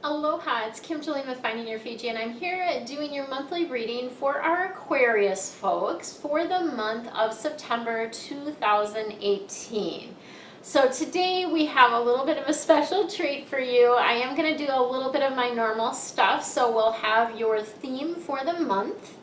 Aloha, it's Kim Jolene with Finding Your Fiji, and I'm here doing your monthly reading for our Aquarius folks for the month of September 2018. So today we have a little bit of a special treat for you. I am going to do a little bit of my normal stuff, so we'll have your theme for the month,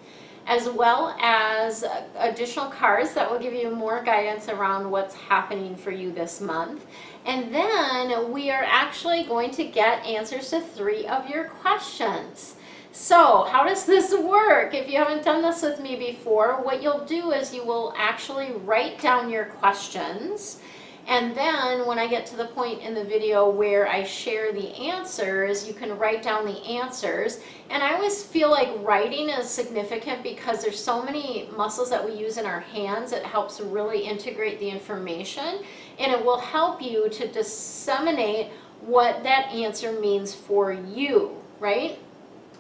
as well as additional cards that will give you more guidance around what's happening for you this month. And then we are actually going to get answers to 3 of your questions. So how does this work? If you haven't done this with me before, what you'll do is you will actually write down your questions. And then when I get to the point in the video where I share the answers, you can write down the answers. And I always feel like writing is significant because there's so many muscles that we use in our hands. It helps really integrate the information, and it will help you to disseminate what that answer means for you, right?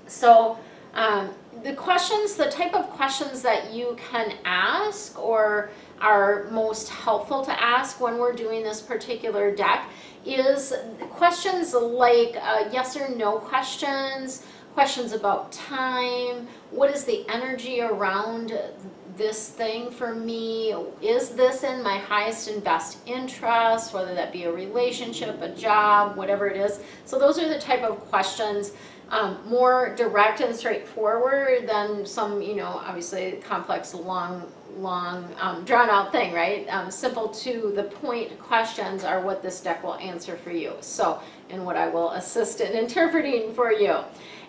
So the questions, the type of questions that you can ask or are most helpful to ask when we're doing this particular deck is questions like yes or no questions, questions about time, what is the energy around this thing for me, is this in my highest and best interest, whether that be a relationship, a job, whatever it is. So those are the type of questions, more direct and straightforward than some, you know, obviously complex, long drawn out thing, right? Simple to the point questions are what this deck will answer for you. So, and what I will assist in interpreting for you.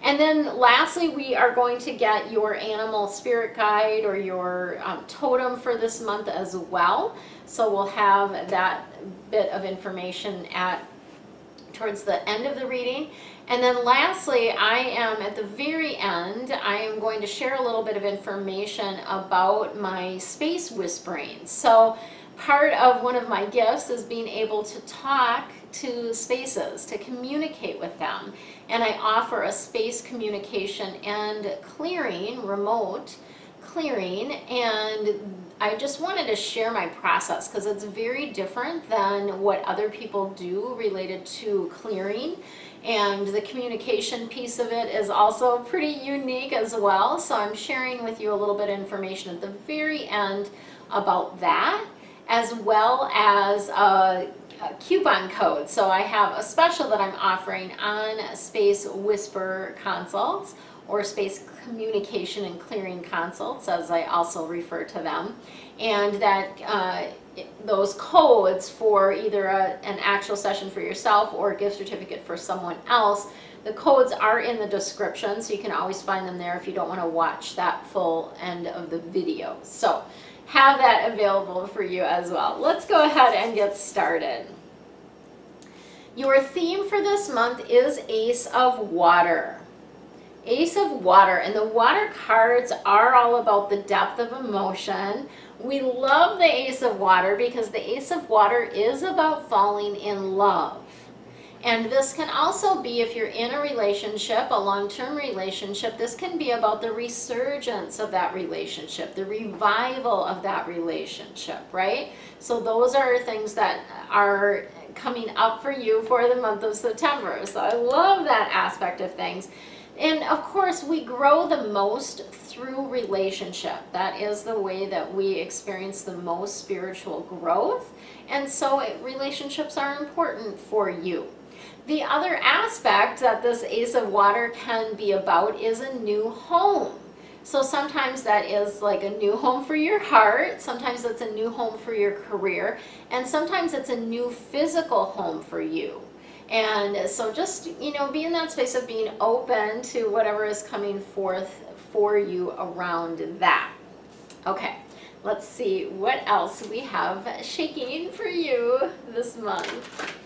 And then lastly, we are going to get your animal spirit guide or your totem for this month as well. So we'll have that bit of information towards the end of the reading. And then lastly, I am at the very end, I am going to share a little bit of information about my space whispering. So part of one of my gifts is being able to talk to spaces, to communicate with them. And I offer a space communication and clearing, remote clearing, and I just wanted to share my process because it's very different than what other people do related to clearing. And the communication piece of it is also pretty unique as well. So I'm sharing with you a little bit of information at the very end about that, as well as a coupon code. So I have a special that I'm offering on Space Whisper consults, or space communication and clearing consults, as I also refer to them. And that those codes for either an actual session for yourself or a gift certificate for someone else, the codes are in the description, so you can always find them there if you don't want to watch that full end of the video. So have that available for you as well. Let's go ahead and get started. Your theme for this month is Ace of Water. Ace of Water, and the water cards are all about the depth of emotion. We love the Ace of Water because the Ace of Water is about falling in love. And this can also be, if you're in a relationship, a long-term relationship, this can be about the resurgence of that relationship, the revival of that relationship, right? So those are things that are coming up for you for the month of September. So I love that aspect of things. And of course, we grow the most through relationship. That is the way that we experience the most spiritual growth. And so relationships are important for you. The other aspect that this Ace of Water can be about is a new home. So sometimes that is like a new home for your heart, sometimes it's a new home for your career, and sometimes it's a new physical home for you. And so just, you know, be in that space of being open to whatever is coming forth for you around that. Okay, let's see what else we have shaking for you this month.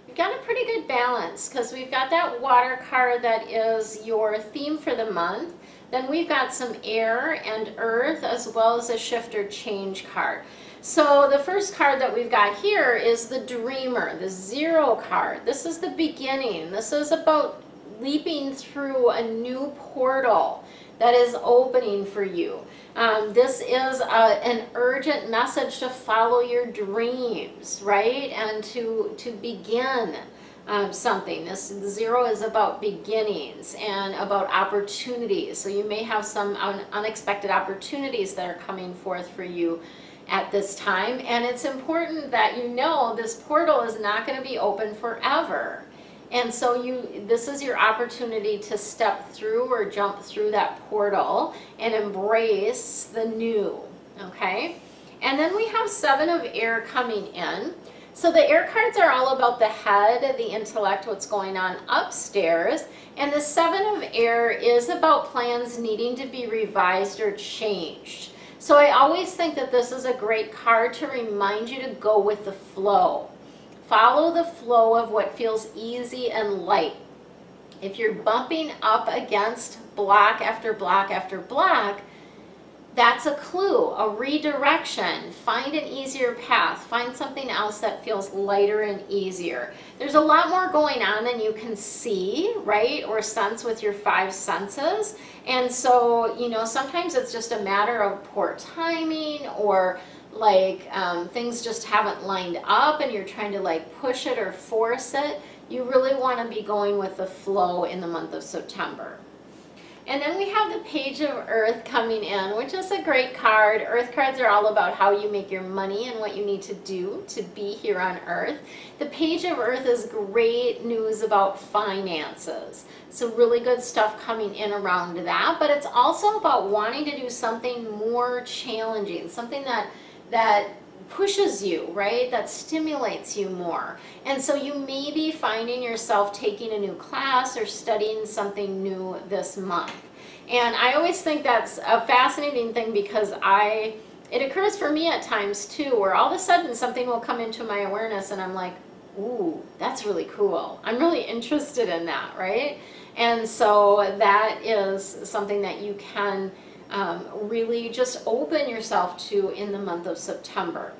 We've got a pretty good balance because we've got that water card that is your theme for the month. Then we've got some air and earth as well as a shift or change card. So the first card that we've got here is the Dreamer, the 0 card. This is the beginning. This is about leaping through a new portal that is opening for you. This is an urgent message to follow your dreams, right? And to begin something. This 0 is about beginnings and about opportunities. So you may have some unexpected opportunities that are coming forth for you at this time. And it's important that you know this portal is not going to be open forever. And so this is your opportunity to step through or jump through that portal and embrace the new, okay? And then we have 7 of air coming in. So the air cards are all about the head, the intellect, what's going on upstairs. And the 7 of air is about plans needing to be revised or changed. So I always think that this is a great card to remind you to go with the flow. Follow the flow of what feels easy and light. If you're bumping up against block after block after block, that's a clue, a redirection. Find an easier path. Find something else that feels lighter and easier. There's a lot more going on than you can see, right, or sense with your 5 senses. And so, you know, sometimes it's just a matter of poor timing, or like things just haven't lined up and you're trying to like push it or force it. You really want to be going with the flow in the month of September. And then we have the Page of Earth coming in, which is a great card. Earth cards are all about how you make your money and what you need to do to be here on Earth. The Page of Earth is great news about finances. So really good stuff coming in around that. But it's also about wanting to do something more challenging, something that pushes you, right? That stimulates you more. And so you may be finding yourself taking a new class or studying something new this month. And I always think that's a fascinating thing, because it occurs for me at times too, where all of a sudden something will come into my awareness and I'm like, ooh, that's really cool. I'm really interested in that, right? And so that is something that you can really just open yourself to in the month of September.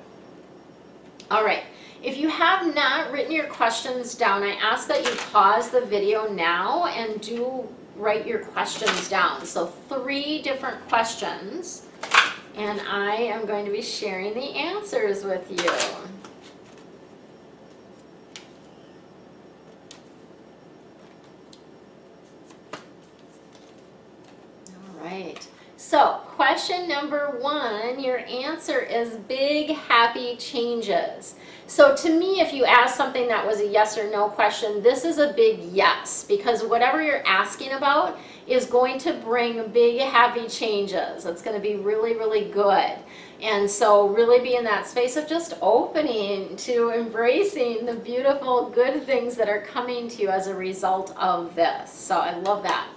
All right, if you have not written your questions down, I ask that you pause the video now and do write your questions down. So 3 different questions, and I am going to be sharing the answers with you. All right. So, question number 1, your answer is big, happy changes. So to me, if you ask something that was a yes or no question, this is a big yes, because whatever you're asking about is going to bring big, happy changes. It's going to be really, really good. And so really be in that space of just opening to embracing the beautiful, good things that are coming to you as a result of this. So I love that.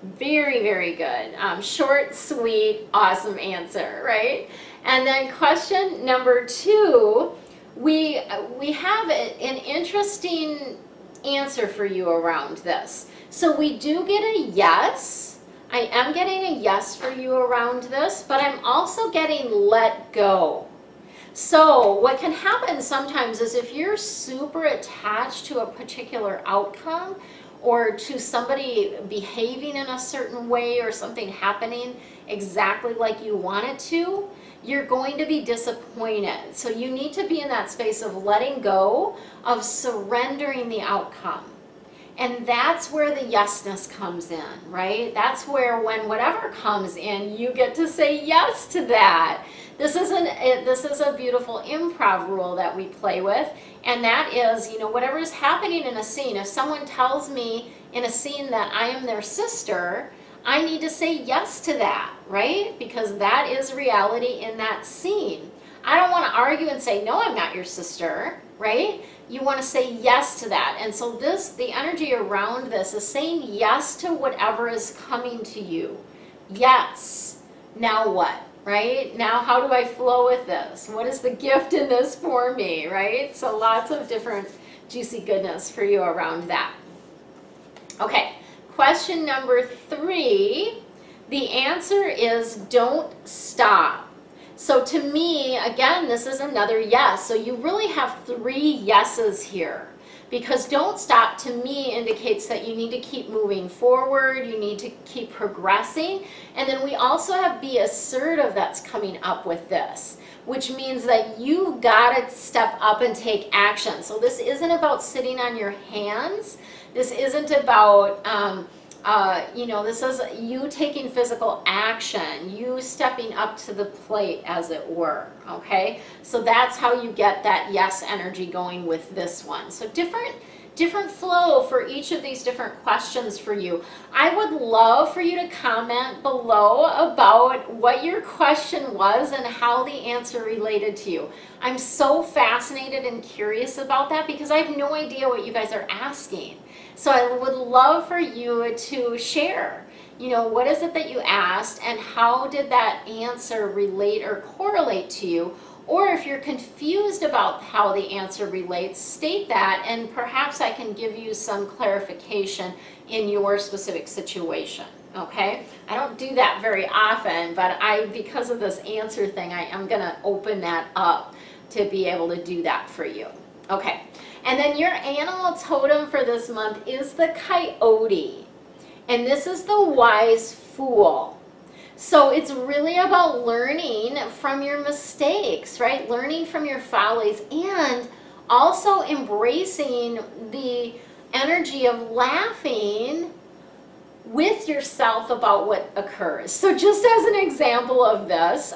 Very, very good. Short, sweet, awesome answer, right? And then question number 2, we have an interesting answer for you around this. So we do get a yes. I am getting a yes for you around this, but I'm also getting let go. So what can happen sometimes is if you're super attached to a particular outcome, or to somebody behaving in a certain way, or something happening exactly like you want it to, you're going to be disappointed. So you need to be in that space of letting go, of surrendering the outcome. And that's where the yesness comes in, right? That's where, when whatever comes in, you get to say yes to that. This is a beautiful improv rule that we play with, and that is, you know, whatever is happening in a scene, if someone tells me in a scene that I am their sister, I need to say yes to that, right? Because that is reality in that scene. I don't want to argue and say, no, I'm not your sister, right? You want to say yes to that. And so the energy around this is saying yes to whatever is coming to you. Yes. Now what? Right? Now how do I flow with this? What is the gift in this for me, right? So lots of different juicy goodness for you around that. Okay, question number 3, the answer is don't stop. So to me, again, this is another yes. So you really have 3 yeses here, because don't stop to me indicates that you need to keep moving forward, you need to keep progressing. And then we also have be assertive that's coming up with this, which means that you got to step up and take action. So this isn't about sitting on your hands. This isn't about, this is you taking physical action, you stepping up to the plate, as it were, okay? So that's how you get that yes energy going with this one. So different flow for each of these different questions for you. I would love for you to comment below about what your question was and how the answer related to you. I'm so fascinated and curious about that because I have no idea what you guys are asking. So I would love for you to share, what is it that you asked and how did that answer relate or correlate to you? Or if you're confused about how the answer relates, state that and perhaps I can give you some clarification in your specific situation, okay? I don't do that very often, but because of this answer thing, I am gonna open that up to be able to do that for you. Okay, and then your animal totem for this month is the coyote, and this is the wise fool. So it's really about learning from your mistakes, right? Learning from your follies and also embracing the energy of laughing with yourself about what occurs. So just as an example of this,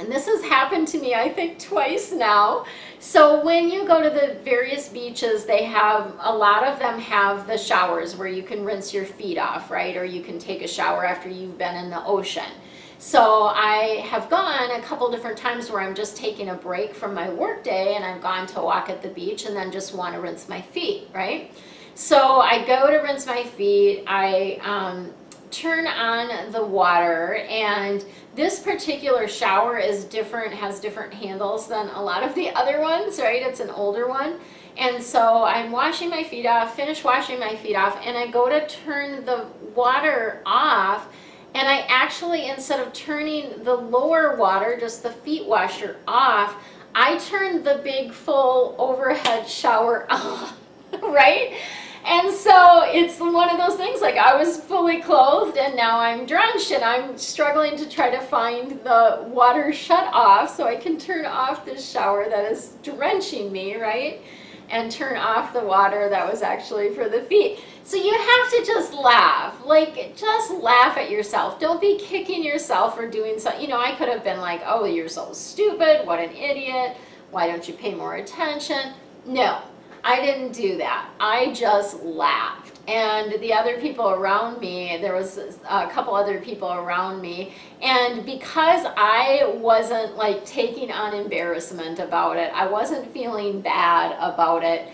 and this has happened to me, I think, twice now. So when you go to the various beaches, a lot of them have the showers where you can rinse your feet off, right? Or you can take a shower after you've been in the ocean. So I have gone a couple different times where I'm just taking a break from my work day and I've gone to walk at the beach and then just want to rinse my feet, right? So I go to rinse my feet, I turn on the water, and this particular shower is different, has different handles than a lot of the other ones, right? It's an older one. And so I'm washing my feet off, finish washing my feet off, and I go to turn the water off, and I actually, instead of turning the lower water, just the feet washer off, I turned the big full overhead shower on, right? And so it's one of those things, like I was fully clothed and now I'm drenched and I'm struggling to try to find the water shut off so I can turn off this shower that is drenching me, right? And turn off the water that was actually for the feet. So you have to just laugh, like just laugh at yourself. Don't be kicking yourself for doing something. I could have been like, oh, you're so stupid, what an idiot, why don't you pay more attention? No. I didn't do that. I just laughed. And the other people around me, there was a couple other people around me, and because I wasn't like taking on embarrassment about it, I wasn't feeling bad about it,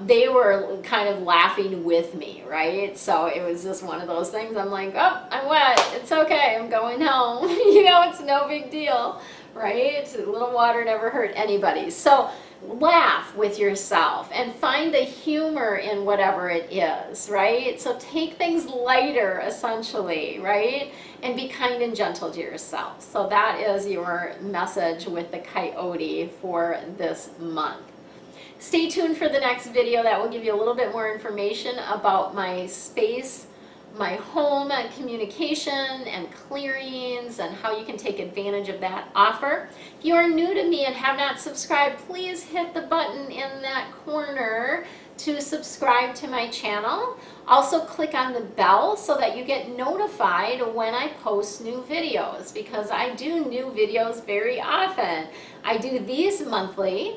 they were kind of laughing with me, right? So it was just one of those things. I'm like, oh, I'm wet. It's okay. I'm going home. It's no big deal, right? A little water never hurt anybody. So laugh with yourself and find the humor in whatever it is, right? So take things lighter, essentially, right? And be kind and gentle to yourself. So that is your message with the coyote for this month. Stay tuned for the next video. That will give you a little bit more information about my space, my home communication and clearings, and how you can take advantage of that offer. If you are new to me and have not subscribed, please hit the button in that corner to subscribe to my channel. Also click on the bell so that you get notified when I post new videos, because I do new videos very often. I do these monthly.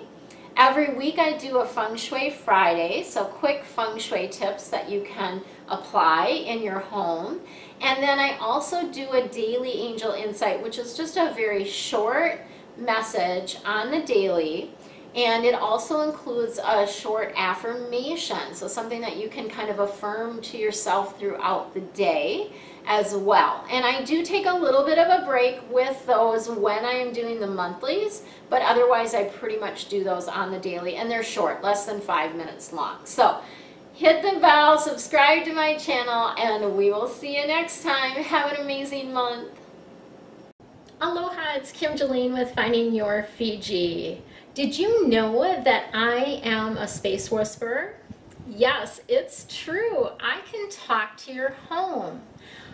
Every week I do a Feng Shui Friday, so quick Feng Shui tips that you can apply in your home. And then I also do a daily angel insight, which is just a very short message on the daily. And it also includes a short affirmation, so something that you can kind of affirm to yourself throughout the day as well. And I do take a little bit of a break with those when I am doing the monthlies, but otherwise I pretty much do those on the daily, and they're short, less than 5 minutes long. So hit the bell, subscribe to my channel, and we will see you next time. Have an amazing month. Aloha, it's Kim Jolene with Finding Your Fiji. Did you know that I am a space whisperer? Yes, it's true. I can talk to your home.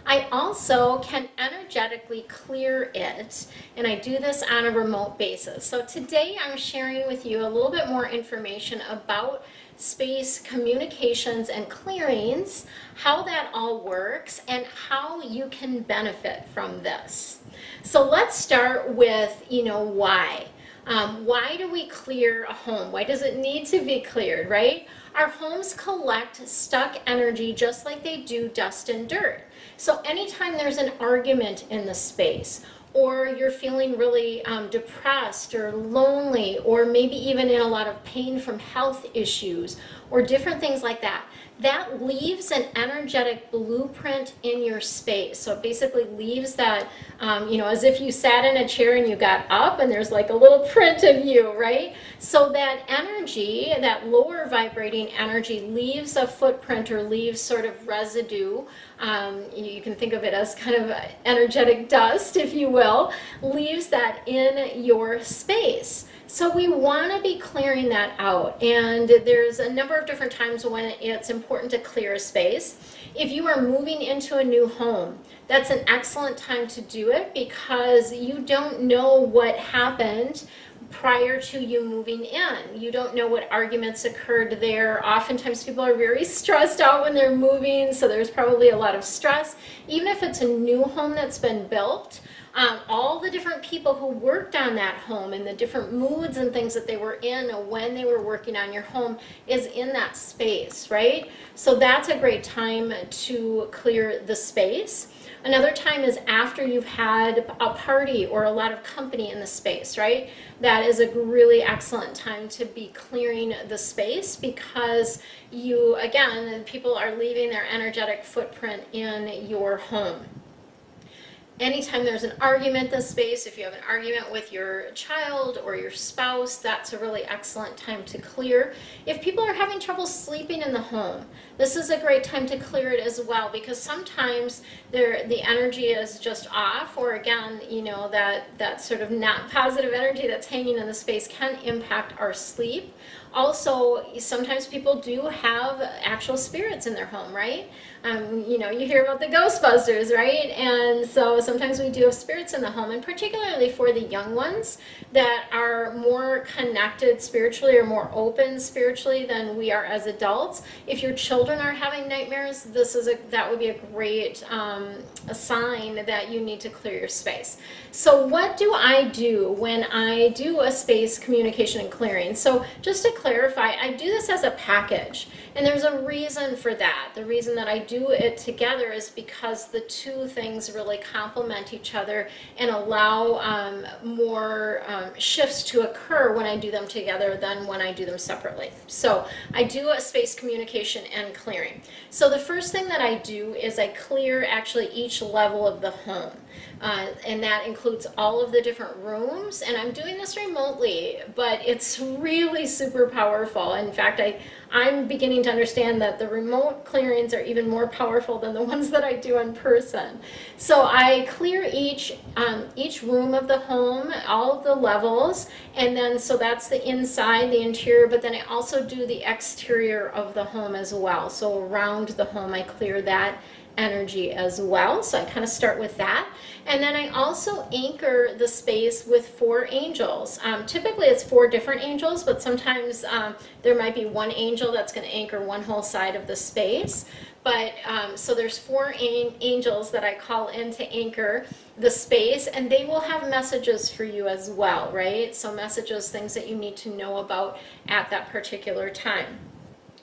I also can energetically clear it, and I do this on a remote basis. So today I'm sharing with you a little bit more information about space communications and clearings, how that all works, and how you can benefit from this. So let's start with, why. Why do we clear a home? Why does it need to be cleared, right? Our homes collect stuck energy just like they do dust and dirt. So anytime there's an argument in the space, or you're feeling really depressed or lonely, or maybe even in a lot of pain from health issues or different things like that, that leaves an energetic blueprint in your space. So it basically leaves that, as if you sat in a chair and you got up and there's like a little print of you, right? So that energy, that lower vibrating energy, leaves a footprint or leaves sort of residue. You can think of it as kind of energetic dust, if you will, leaves that in your space. So we want to be clearing that out, and there's a number of different times when it's important to clear a space. If you are moving into a new home, that's an excellent time to do it because you don't know what happened prior to you moving in. You don't know what arguments occurred there. Oftentimes people are very stressed out when they're moving, so there's probably a lot of stress. Even if it's a new home that's been built, all the different people who worked on that home and the different moods and things that they were in when they were working on your home is in that space, right? So that's a great time to clear the space. Another time is after you've had a party or a lot of company in the space, right? That is a really excellent time to be clearing the space because people are leaving their energetic footprint in your home. Anytime there's an argument in the space, if you have an argument with your child or your spouse, that's a really excellent time to clear. If people are having trouble sleeping in the home, this is a great time to clear it as well because sometimes the energy is just off, or again, that sort of not positive energy that's hanging in the space can impact our sleep. Also, sometimes people do have actual spirits in their home, right? You hear about the Ghostbusters, right? And so sometimes we do have spirits in the home, and particularly for the young ones that are more connected spiritually or more open spiritually than we are as adults. If your children are having nightmares, that would be a great a sign that you need to clear your space. So what do I do when I do a space communication and clearing? So just to clarify, I do this as a package, and there's a reason for that. The reason that I do it together is because the two things really complement each other and allow more shifts to occur when I do them together than when I do them separately. So I do a space communication and clearing. So the first thing that I do is I clear actually each level of the home. And that includes all of the different rooms, and I'm doing this remotely, but it's really super powerful. In fact, I'm beginning to understand that the remote clearings are even more powerful than the ones that I do in person. So I clear each room of the home, all of the levels, and then so that's the inside, the interior, but then I also do the exterior of the home as well. So around the home I clear that energy as well. So I kind of start with that. And then I also anchor the space with 4 angels. Typically it's 4 different angels, but sometimes there might be one angel that's going to anchor one whole side of the space. But so there's 4 angels that I call in to anchor the space, and they will have messages for you as well, right? So messages, things that you need to know about at that particular time.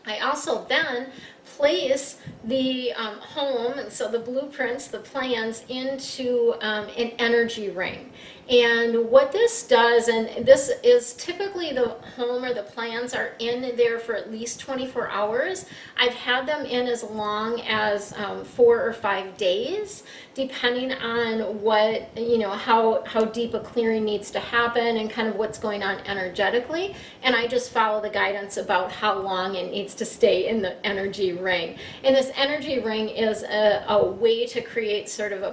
I also then place the home, and so the blueprints, the plans, into an energy ring. And what this does, and this is typically the home or the plans are in there for at least 24 hours. I've had them in as long as 4 or 5 days, depending on what, how deep a clearing needs to happen and kind of what's going on energetically. And I just follow the guidance about how long it needs to stay in the energy ring. And this energy ring is a way to create sort of a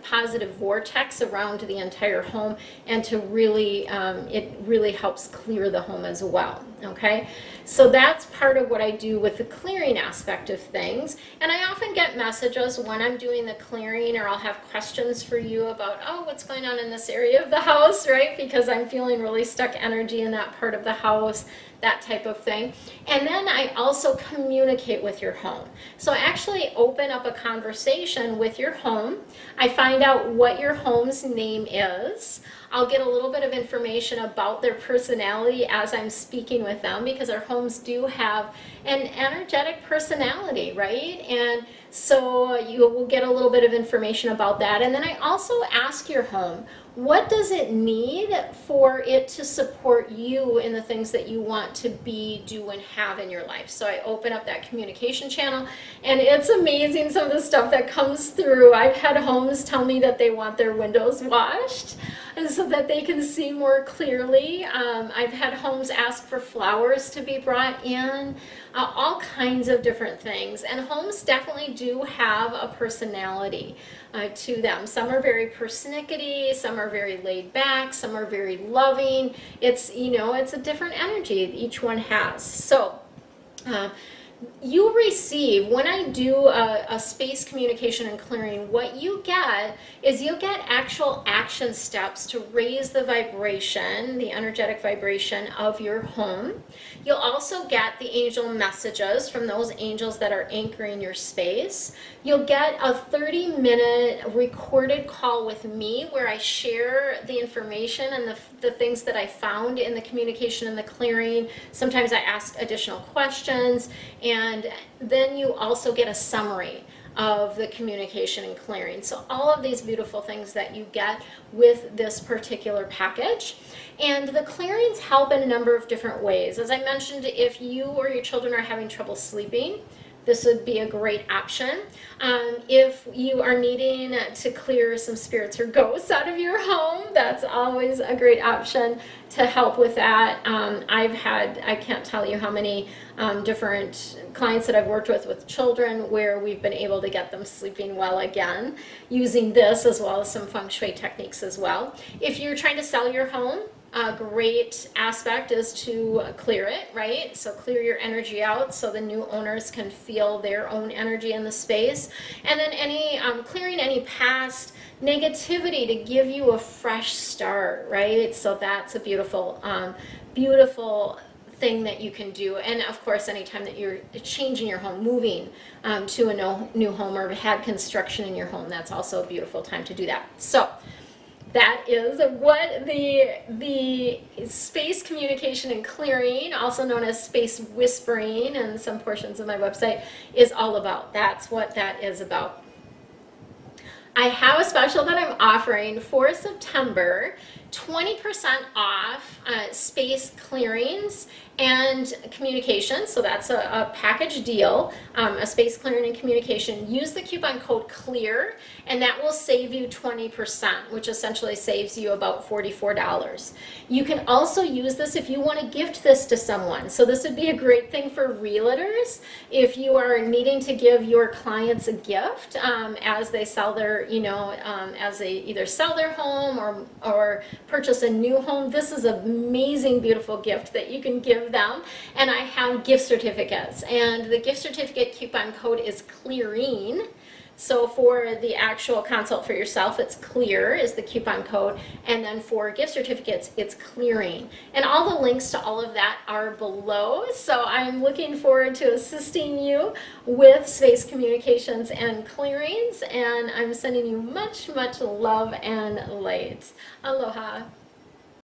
positive vortex around the entire home, and to really, it really helps clear the home as well. Okay, so that's part of what I do with the clearing aspect of things. And I often get messages when I'm doing the clearing, or I'll have questions for you about, oh, what's going on in this area of the house, right? Because I'm feeling really stuck energy in that part of the house, that type of thing. And then I also communicate with your home. So I actually open up a conversation with your home. I find out what your home's name is. I'll get a little bit of information about their personality as I'm speaking with them, because our homes do have an energetic personality, right? And so you will get a little bit of information about that. And then I also ask your home, what does it need for it to support you in the things that you want to be, do, and have in your life? So I open up that communication channel, and it's amazing some of the stuff that comes through. I've had homes tell me that they want their windows washed so that they can see more clearly. I've had homes ask for flowers to be brought in, all kinds of different things. And homes definitely do have a personality to them. Some are very persnickety, some are very laid back, some are very loving. It's, you know, it's a different energy each one has. So you receive, when I do a space communication and clearing, what you get is you'll get actual action steps to raise the vibration, the energetic vibration of your home. You'll also get the angel messages from those angels that are anchoring your space. You'll get a 30-minute recorded call with me where I share the information and the things that I found in the communication and the clearing. Sometimes I ask additional questions, and then you also get a summary of the communication and clearing. So all of these beautiful things that you get with this particular package. And the clearings help in a number of different ways. As I mentioned, if you or your children are having trouble sleeping, this would be a great option. If you are needing to clear some spirits or ghosts out of your home, that's always a great option to help with that. I can't tell you how many different clients that I've worked with children where we've been able to get them sleeping well again using this, as well as some feng shui techniques as well. If you're trying to sell your home, a great aspect is to clear it, right? So clear your energy out so the new owners can feel their own energy in the space. And then clearing any past negativity to give you a fresh start, right? So that's a beautiful, beautiful thing that you can do. And of course, anytime that you're changing your home, moving to a new home, or had construction in your home, that's also a beautiful time to do that. So that is what the space communication and clearing, also known as space whispering in some portions of my website, is all about. That's what that is about. I have a special that I'm offering for September, 20% off space clearings and communication. So that's a package deal, a space clearing and communication. Use the coupon code CLEAR, and that will save you 20%, which essentially saves you about $44. You can also use this if you want to gift this to someone. So this would be a great thing for realtors if you are needing to give your clients a gift as they sell their, as they either sell their home or purchase a new home. This is an amazing, beautiful gift that you can give them. And I have gift certificates, and the gift certificate coupon code is CLEARING. So for the actual consult for yourself, it's CLEAR is the coupon code, and then for gift certificates, it's CLEARING. And all the links to all of that are below. So I'm looking forward to assisting you with space communications and clearings, and I'm sending you much, much love and light. Aloha.